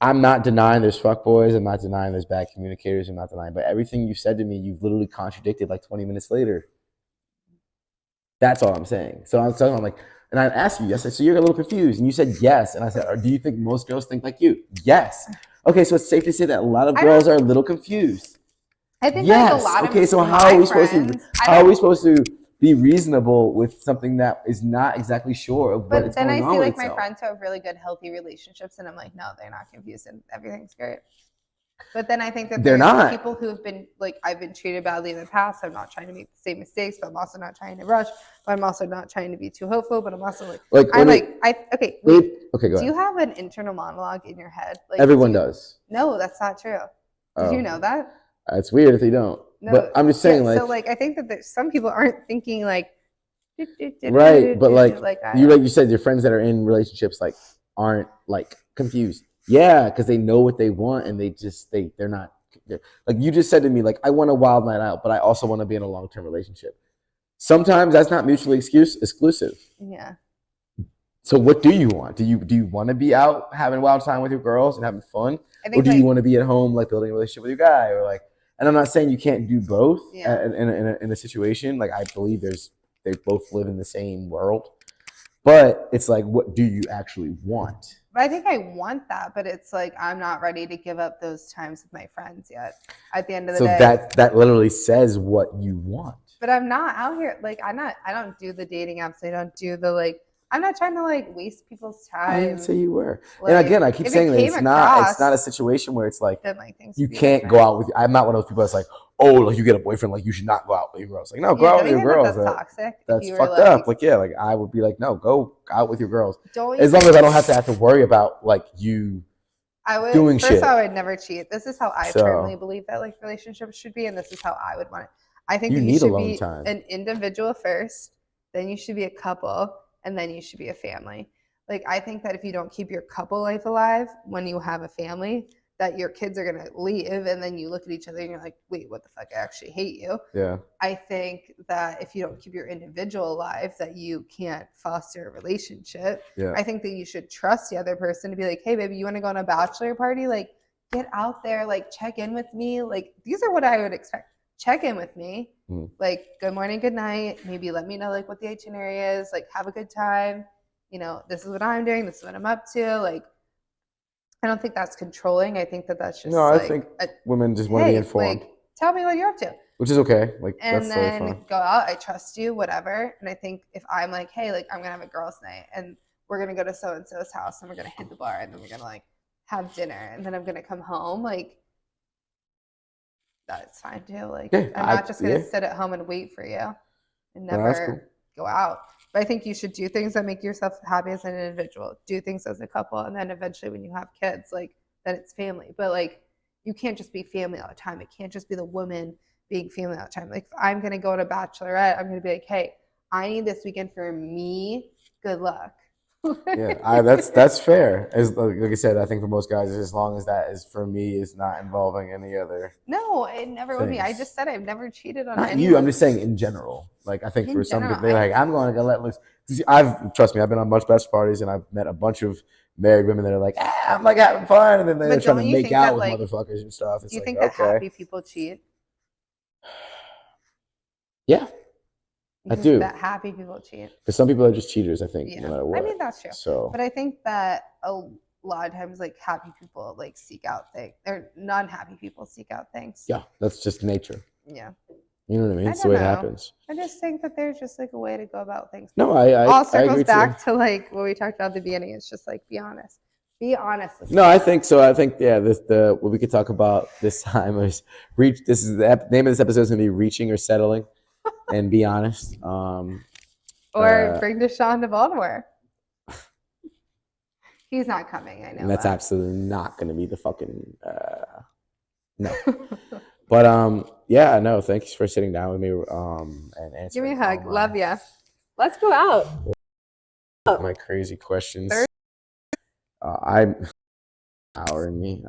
I'm not denying there's fuckboys. I'm not denying there's bad communicators. I'm not denying, but everything you said to me, you've literally contradicted like 20 minutes later. That's all I'm saying. So I'm telling him, like, and I asked you, I said, so you're a little confused, and you said yes, and I said, or do you think most girls think like you? Yes. Okay, so it's safe to say that a lot of girls are a little confused. I think yes. like a lot okay, of so how are we supposed to? How are we supposed to be reasonable with something that is not exactly sure of what it's going on with itself? But then I see like my friends who have really good, healthy relationships, and I'm like, no, they're not confused, and everything's great. But then I think that there's people who have been like, I've been treated badly in the past. I'm not trying to make the same mistakes, but I'm also not trying to rush. But I'm also not trying to be too hopeful. But I'm also okay. Wait, okay, go ahead. Do you have an internal monologue in your head? Like, everyone does. No, that's not true. Did you know that? It's weird if they don't. No, but I'm just saying, like, so like I think that some people aren't thinking like, right. But like you said, your friends that are in relationships like aren't like confused. Yeah, because they know what they want, and they're not like you just said to me, like, I want a wild night out, but I also want to be in a long-term relationship. Sometimes that's not mutually exclusive. Yeah. So what do you want? Do you want to be out having wild time with your girls and having fun, or do you want to be at home like building a relationship with your guy, or like? And I'm not saying you can't do both. Yeah. In a situation, like I believe they both live in the same world, but it's like, what do you actually want? But I think I want that, but it's like I'm not ready to give up those times with my friends yet. At the end of the day, so that literally says what you want. But I'm not out here like I don't do the dating apps. I don't do the like. I'm not trying to like waste people's time. I didn't say you were. Like, and again, I keep saying that it's not a situation where it's like, you can't go out with. I'm not one of those people that's like, oh, like you get a boyfriend, like you should not go out with your girls. Like, no, go out with your girls. That's toxic. That's fucked up. Like, yeah, like I would be like, no, go out with your girls. As long as I don't have to worry about like you doing shit. First of all, I would never cheat. This is how I firmly believe that like relationships should be, and this is how I would want it. I think you should be an individual first, then you should be a couple, and then you should be a family. Like, I think that if you don't keep your couple life alive when you have a family, that your kids are going to leave, and then you look at each other and you're like, wait, what the fuck? I actually hate you. Yeah. I think that if you don't keep your individual alive, that you can't foster a relationship. Yeah. I think that you should trust the other person to be like, hey, baby, you want to go on a bachelor party? Like, get out there, like, check in with me. Like, these are what I would expect. Check in with me. Like, good morning, good night. Maybe let me know like what the itinerary is. Like, have a good time. You know, this is what I'm doing. This is what I'm up to. Like, I don't think that's controlling. I think that that's just I think women just want to be informed. Like, tell me what you're up to. Which is okay. Like, and that's then totally fine. Go out. I trust you, whatever. And I think if I'm like, hey, like I'm gonna have a girls' night and we're gonna go to so and so's house and we're gonna hit the bar and then we're gonna like have dinner and then I'm gonna come home, like that's fine too. Like I'm not just gonna sit at home and wait for you and never go out. But I think you should do things that make yourself happy as an individual, do things as a couple, and then eventually when you have kids, like then it's family. But like you can't just be family all the time. It can't just be the woman being family all the time. Like if I'm gonna go on a bachelorette, I'm gonna be like, hey, I need this weekend for me. Good luck. Yeah, that's fair. As like I said, I think for most guys, as long as that is for me, is not involving any other. No, it never would be. I just said I've never cheated on not anyone. you. I'm just saying in general. Like I think for some people, they're like, I'm going to go let loose. Trust me, I've been on much bachelor parties and I've met a bunch of married women that are like, I'm like having fun, and then they're trying to make out with motherfuckers and stuff. Do you think that happy people cheat? Yeah. I do. That happy people cheat. Because some people are just cheaters, I think, no matter what. I mean, that's true. So, but I think that a lot of times, like, happy people, like, seek out things. Or non-happy people seek out things. Yeah, that's just nature. Yeah. You know what I mean? It's the way it happens. I just think that there's just, like, a way to go about things. No, I all circles back to, like, what we talked about at the beginning. It's just, like, be honest. Be honest. No, I think so. I think, what we could talk about this time is reach. This is the name of this episode is going to be Reaching or Settling. And be honest. Or bring Deshaun to Baltimore. He's not coming, I know. And that's absolutely not going to be the fucking no. But yeah, no. Thanks for sitting down with me and answering. Give me a hug. Love ya. Let's go out. My crazy questions. I'm hour and me.